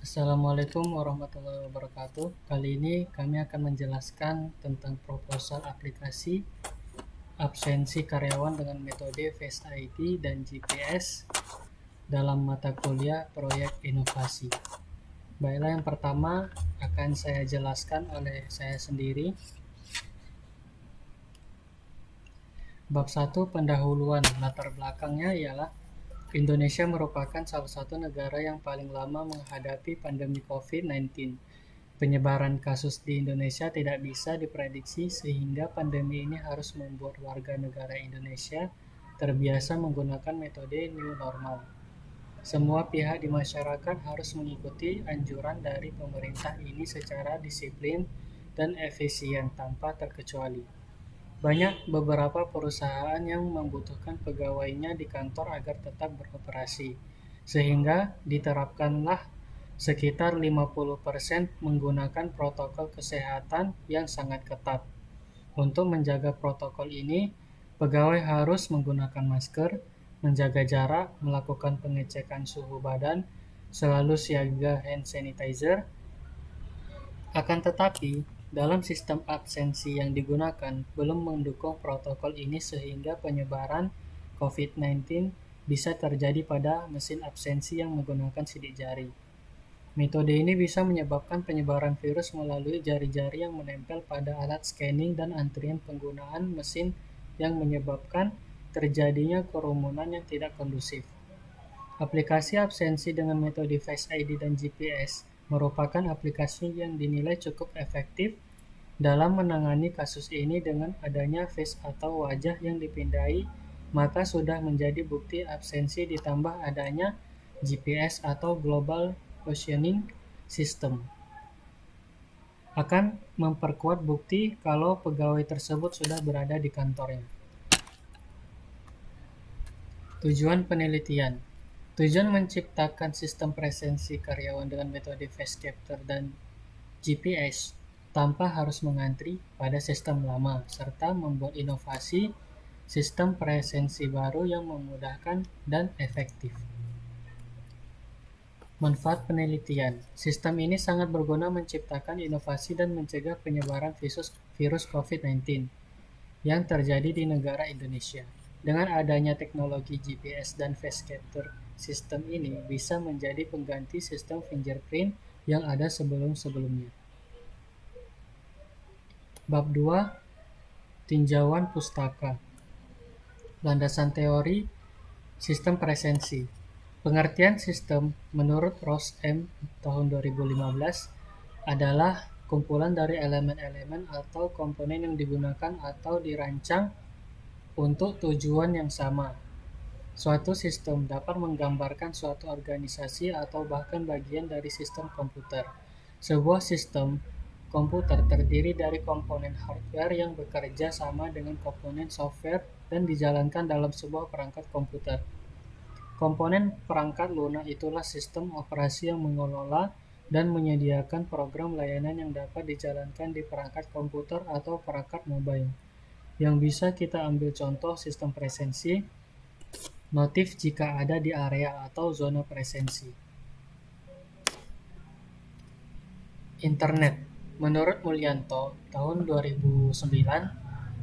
Assalamualaikum warahmatullahi wabarakatuh. Kali ini kami akan menjelaskan tentang proposal aplikasi absensi karyawan dengan metode Face ID dan GPS dalam mata kuliah proyek inovasi. Baiklah, yang pertama akan saya jelaskan oleh saya sendiri. Bab 1, pendahuluan. Latar belakangnya ialah Indonesia merupakan salah satu negara yang paling lama menghadapi pandemi COVID-19. Penyebaran kasus di Indonesia tidak bisa diprediksi sehingga pandemi ini harus membuat warga negara Indonesia terbiasa menggunakan metode new normal. Semua pihak di masyarakat harus mengikuti anjuran dari pemerintah ini secara disiplin dan efisien tanpa terkecuali. Banyak beberapa perusahaan yang membutuhkan pegawainya di kantor agar tetap beroperasi, sehingga diterapkanlah sekitar 50% menggunakan protokol kesehatan yang sangat ketat. Untuk menjaga protokol ini, pegawai harus menggunakan masker, menjaga jarak, melakukan pengecekan suhu badan, selalu siaga hand sanitizer. Akan tetapi, dalam sistem absensi yang digunakan belum mendukung protokol ini sehingga penyebaran COVID-19 bisa terjadi pada mesin absensi yang menggunakan sidik jari. Metode ini bisa menyebabkan penyebaran virus melalui jari-jari yang menempel pada alat scanning dan antrian penggunaan mesin yang menyebabkan terjadinya kerumunan yang tidak kondusif. Aplikasi absensi dengan metode Face ID dan GPS merupakan aplikasi yang dinilai cukup efektif dalam menangani kasus ini. Dengan adanya face atau wajah yang dipindai, maka sudah menjadi bukti absensi ditambah adanya GPS atau Global Positioning System akan memperkuat bukti kalau pegawai tersebut sudah berada di kantornya. Tujuan penelitian. Tujuan menciptakan sistem presensi karyawan dengan metode face capture dan GPS tanpa harus mengantri pada sistem lama, serta membuat inovasi sistem presensi baru yang memudahkan dan efektif. Manfaat penelitian. Sistem ini sangat berguna menciptakan inovasi dan mencegah penyebaran virus COVID-19 yang terjadi di negara Indonesia. Dengan adanya teknologi GPS dan face capture, sistem ini bisa menjadi pengganti sistem fingerprint yang ada sebelum-sebelumnya. Bab 2, tinjauan pustaka. Landasan teori sistem presensi. Pengertian sistem menurut Ross M. tahun 2015 adalah kumpulan dari elemen-elemen atau komponen yang digunakan atau dirancang untuk tujuan yang sama. Suatu sistem dapat menggambarkan suatu organisasi atau bahkan bagian dari sistem komputer. Sebuah sistem komputer terdiri dari komponen hardware yang bekerja sama dengan komponen software dan dijalankan dalam sebuah perangkat komputer. Komponen perangkat lunak itulah sistem operasi yang mengelola dan menyediakan program layanan yang dapat dijalankan di perangkat komputer atau perangkat mobile. Yang bisa kita ambil contoh sistem presensi, notif jika ada di area atau zona presensi. Internet. Menurut Mulyanto, tahun 2009,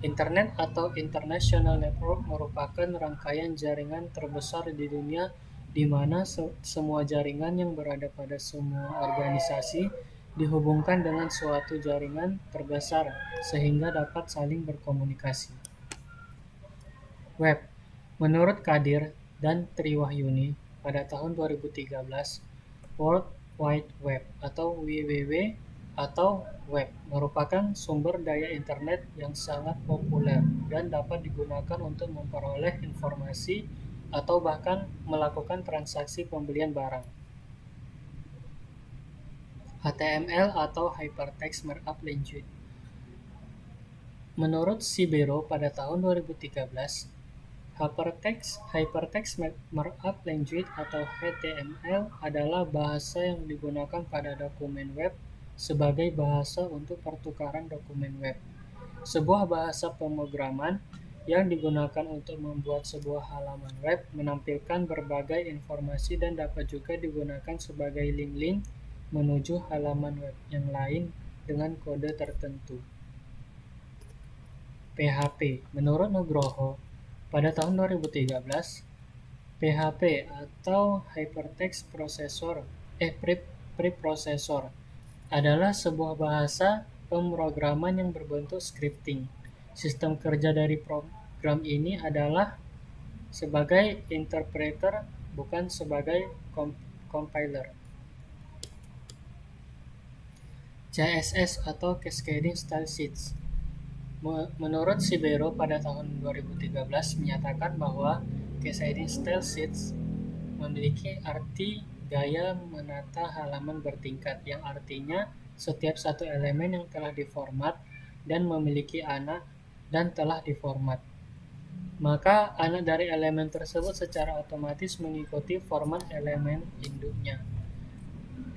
Internet atau International Network merupakan rangkaian jaringan terbesar di dunia di mana semua jaringan yang berada pada semua organisasi dihubungkan dengan suatu jaringan terbesar sehingga dapat saling berkomunikasi. Web. Menurut Kadir dan Triwahyuni, pada tahun 2013, World Wide Web atau WWW atau web merupakan sumber daya internet yang sangat populer dan dapat digunakan untuk memperoleh informasi atau bahkan melakukan transaksi pembelian barang. HTML atau Hypertext Markup Language. Menurut Sibero pada tahun 2013, Hypertext Markup Language atau HTML adalah bahasa yang digunakan pada dokumen web sebagai bahasa untuk pertukaran dokumen web. Sebuah bahasa pemrograman yang digunakan untuk membuat sebuah halaman web menampilkan berbagai informasi dan dapat juga digunakan sebagai link-link menuju halaman web yang lain dengan kode tertentu. PHP. Menurut Nugroho, pada tahun 2013, PHP atau Hypertext Preprocessor adalah sebuah bahasa pemrograman yang berbentuk scripting. Sistem kerja dari program ini adalah sebagai interpreter, bukan sebagai compiler. CSS atau Cascading Style Sheets. Menurut Sibero pada tahun 2013 menyatakan bahwa Cascading Style Sheets memiliki arti gaya menata halaman bertingkat, yang artinya setiap satu elemen yang telah diformat dan memiliki anak dan telah diformat, maka anak dari elemen tersebut secara otomatis mengikuti format elemen induknya.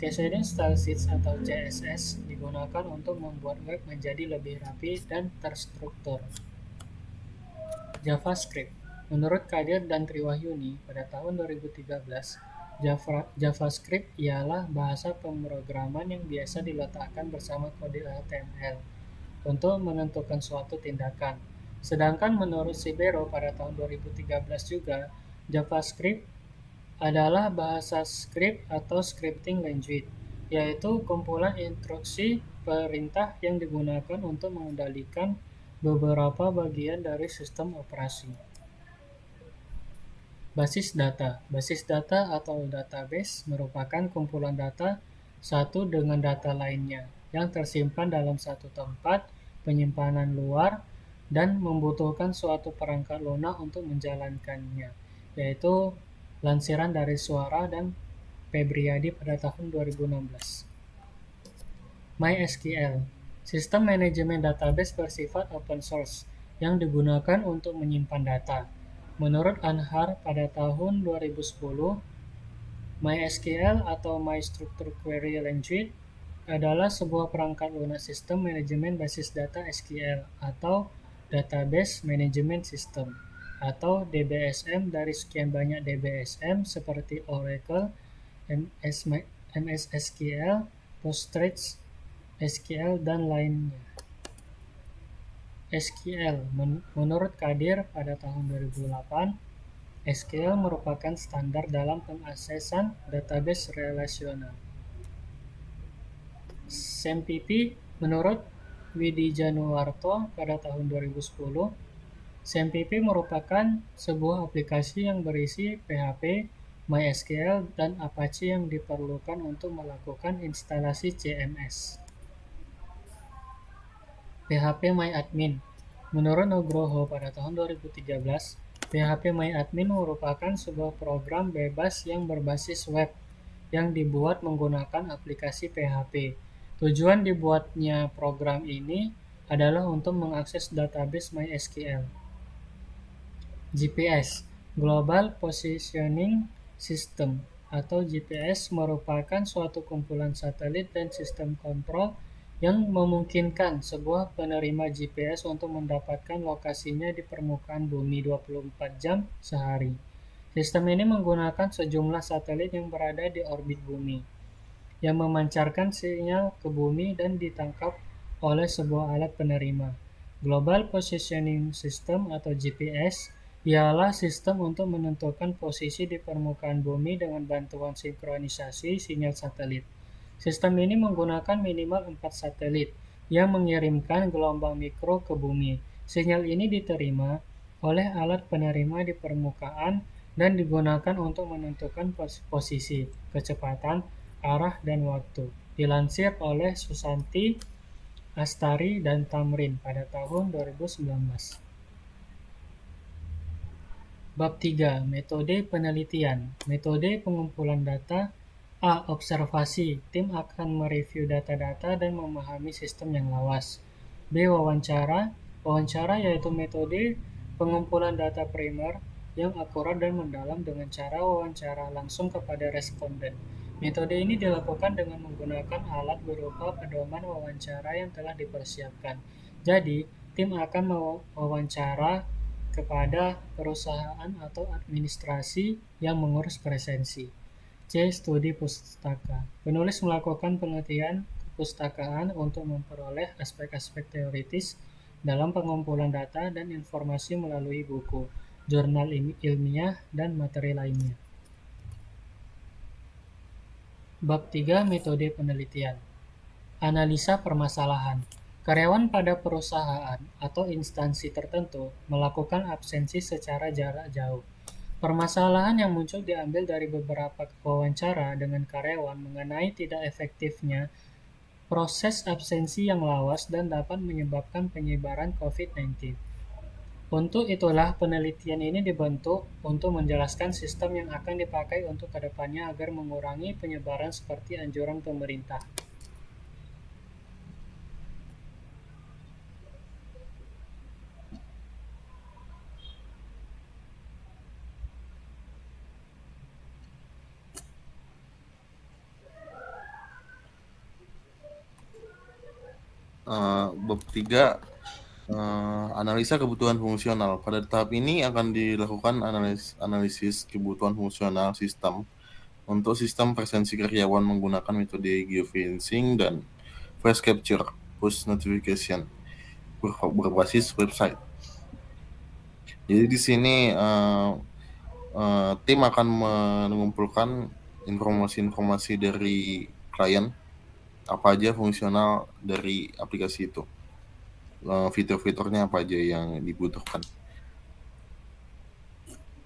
Cascading Style Sheets atau CSS digunakan untuk membuat web menjadi lebih rapi dan terstruktur. JavaScript. Menurut Kadir dan Triwahyuni pada tahun 2013, JavaScript ialah bahasa pemrograman yang biasa diletakkan bersama kode HTML untuk menentukan suatu tindakan. Sedangkan menurut Sibero pada tahun 2013 juga, JavaScript adalah bahasa script atau scripting language, yaitu kumpulan instruksi perintah yang digunakan untuk mengendalikan beberapa bagian dari sistem operasi. Basis data. Basis data atau database merupakan kumpulan data satu dengan data lainnya yang tersimpan dalam satu tempat penyimpanan luar dan membutuhkan suatu perangkat lunak untuk menjalankannya, yaitu lansiran dari Suara dan Febriadi pada tahun 2016. MySQL. Sistem manajemen database bersifat open source yang digunakan untuk menyimpan data. Menurut Anhar pada tahun 2010, MySQL atau MyStructured Query Language adalah sebuah perangkat lunak sistem manajemen basis data SQL atau Database Management System atau DBSM dari sekian banyak DBSM seperti Oracle, MS SQL, PostgreSQL, dan lainnya. SQL. Menurut Kadir pada tahun 2008, SQL merupakan standar dalam pengaksesan database relasional. SAMPP. Menurut Widijanuarto pada tahun 2010, SAMPP merupakan sebuah aplikasi yang berisi PHP, MySQL, dan Apache yang diperlukan untuk melakukan instalasi CMS. PHPMyAdmin. Menurut Nugroho pada tahun 2013, PHPMyAdmin merupakan sebuah program bebas yang berbasis web yang dibuat menggunakan aplikasi PHP. Tujuan dibuatnya program ini adalah untuk mengakses database MySQL. GPS, Global Positioning System atau GPS merupakan suatu kumpulan satelit dan sistem kontrol yang memungkinkan sebuah penerima GPS untuk mendapatkan lokasinya di permukaan bumi 24 jam sehari. Sistem ini menggunakan sejumlah satelit yang berada di orbit bumi, yang memancarkan sinyal ke bumi dan ditangkap oleh sebuah alat penerima. Global Positioning System atau GPS ialah sistem untuk menentukan posisi di permukaan bumi dengan bantuan sinkronisasi sinyal satelit. Sistem ini menggunakan minimal 4 satelit yang mengirimkan gelombang mikro ke bumi. Sinyal ini diterima oleh alat penerima di permukaan dan digunakan untuk menentukan posisi, kecepatan, arah, dan waktu. Dilansir oleh Susanti, Astari, dan Tamrin pada tahun 2019. Bab 3. Metode penelitian. Metode pengumpulan data. A. Observasi. Tim akan mereview data-data dan memahami sistem yang lawas. B. Wawancara. Wawancara yaitu metode pengumpulan data primer yang akurat dan mendalam dengan cara wawancara langsung kepada responden. Metode ini dilakukan dengan menggunakan alat berupa pedoman wawancara yang telah dipersiapkan. Jadi, tim akan mewawancara kepada perusahaan atau administrasi yang mengurus presensi. C. Studi pustaka. Penulis melakukan penelitian kepustakaan untuk memperoleh aspek-aspek teoritis dalam pengumpulan data dan informasi melalui buku, jurnal ilmiah, dan materi lainnya. Bab 3. Metode penelitian. Analisa permasalahan. Karyawan pada perusahaan atau instansi tertentu melakukan absensi secara jarak jauh. Permasalahan yang muncul diambil dari beberapa wawancara dengan karyawan mengenai tidak efektifnya proses absensi yang lawas dan dapat menyebabkan penyebaran COVID-19. Untuk itulah penelitian ini dibentuk untuk menjelaskan sistem yang akan dipakai untuk kedepannya agar mengurangi penyebaran seperti anjuran pemerintah. Bab 3, analisa kebutuhan fungsional. Pada tahap ini akan dilakukan analisis kebutuhan fungsional sistem untuk sistem presensi karyawan menggunakan metode geofencing dan voice capture push notification berbasis website. Jadi di sini tim akan mengumpulkan informasi-informasi dari klien apa aja fungsional dari aplikasi itu, fitur-fiturnya apa aja yang dibutuhkan.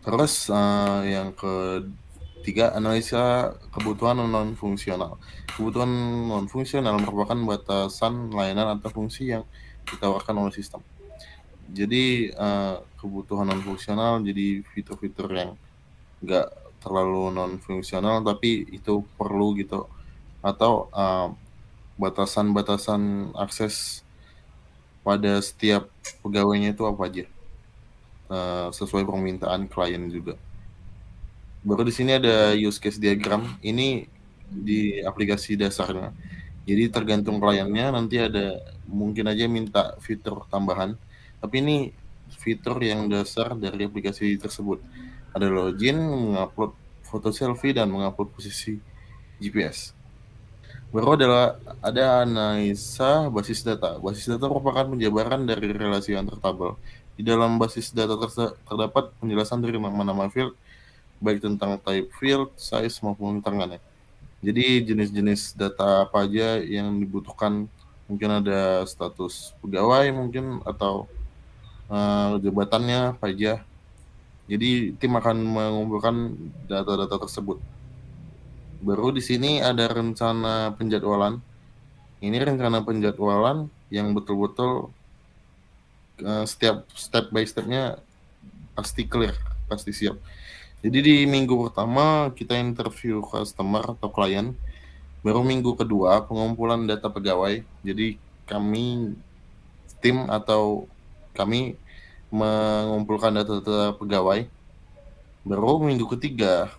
Terus yang ketiga, analisa kebutuhan non-fungsional. Kebutuhan non-fungsional merupakan batasan layanan atau fungsi yang ditawarkan oleh sistem. Jadi kebutuhan non-fungsional jadi fitur-fitur yang nggak terlalu non-fungsional tapi itu perlu gitu, atau batasan-batasan akses pada setiap pegawainya itu apa aja, sesuai permintaan klien juga. Baru di sini ada use case diagram. Ini di aplikasi dasarnya. Jadi tergantung kliennya nanti ada mungkin aja minta fitur tambahan. Tapi ini fitur yang dasar dari aplikasi tersebut. Ada login, mengupload foto selfie dan mengupload posisi GPS. Baru ada analisa basis data. Basis data merupakan penjabaran dari relasi antar tabel. Di dalam basis data terdapat penjelasan dari nama-nama field, baik tentang type field, size maupun tangannya. Jadi jenis-jenis data apa aja yang dibutuhkan, mungkin ada status pegawai mungkin atau jabatannya apa aja. Jadi tim akan mengumpulkan data-data tersebut. Baru di sini ada rencana penjadwalan. Ini rencana penjadwalan yang betul-betul setiap step by stepnya pasti clear, pasti siap. Jadi di minggu pertama kita interview customer atau klien, baru minggu kedua pengumpulan data pegawai. Jadi tim atau kami mengumpulkan data-data pegawai. Baru minggu ketiga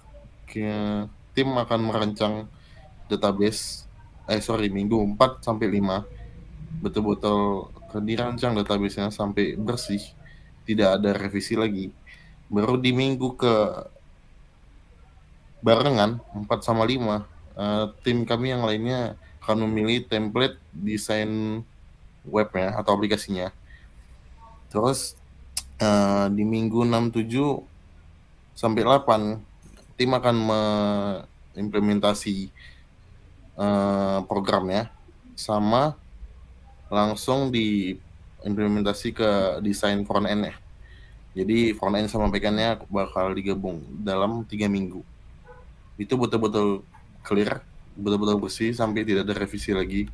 tim akan merancang database. Minggu 4 sampai 5 betul-betul dirancang database-nya sampai bersih, tidak ada revisi lagi. Baru di minggu ke barengan 4 sama 5, tim kami yang lainnya akan memilih template desain webnya atau aplikasinya. Terus di minggu 6, 7 sampai 8 tim akan mengimplementasi programnya sama langsung diimplementasi ke desain front end ya. Jadi front end sama back end-nya bakal digabung dalam 3 minggu. Itu betul-betul clear, betul-betul bersih sampai tidak ada revisi lagi.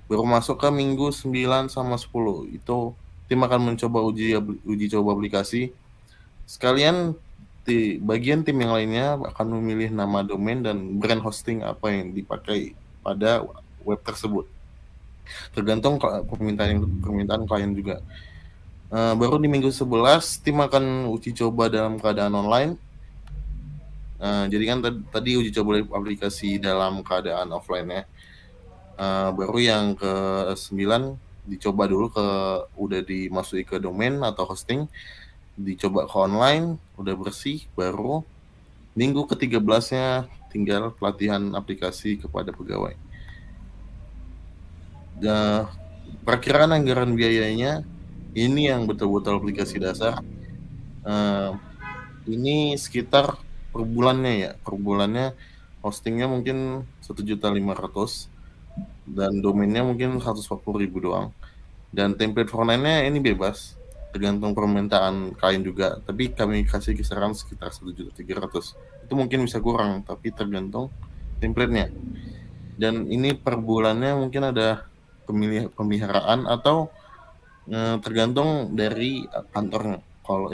Baru masuk ke minggu 9 sama 10. Itu tim akan mencoba uji coba aplikasi. Sekalian di bagian tim yang lainnya akan memilih nama domain dan brand hosting apa yang dipakai pada web tersebut. Tergantung permintaan klien juga. Baru di minggu 11 tim akan uji coba dalam keadaan online. Jadi kan tadi uji coba aplikasi dalam keadaan offline ya. Baru yang ke 9 dicoba dulu udah dimasuki ke domain atau hosting, dicoba ke online, udah bersih, baru minggu ke-13-nya tinggal pelatihan aplikasi kepada pegawai. Perkiraan anggaran biayanya ini yang betul-betul aplikasi dasar. Ini sekitar per bulannya ya, per bulannya hostingnya mungkin 1.500.000 dan domainnya mungkin 140.000 doang. Dan template frontend-nya ini bebas, tergantung permintaan klien juga. Tapi kami kasih kisaran sekitar 1.300.000. Itu mungkin bisa kurang, tapi tergantung template-nya. Dan ini per bulannya mungkin ada pemeliharaan atau tergantung dari kantornya. Kalau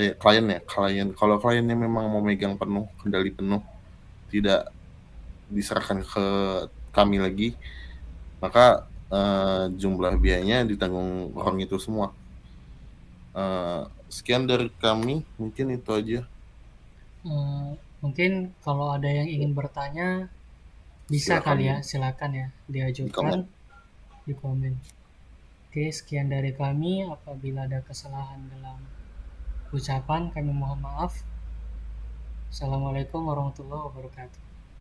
kalau kliennya memang mau megang penuh, kendali penuh, tidak diserahkan ke kami lagi, maka jumlah biayanya ditanggung orang itu semua. Sekian dari kami, mungkin itu aja Mungkin kalau ada yang ingin bertanya, bisa kali ya, silakan silakan ya, di diajukan komen. di komen. Oke, sekian dari kami. Apabila ada kesalahan dalam ucapan, kami mohon maaf. Assalamualaikum warahmatullahi wabarakatuh.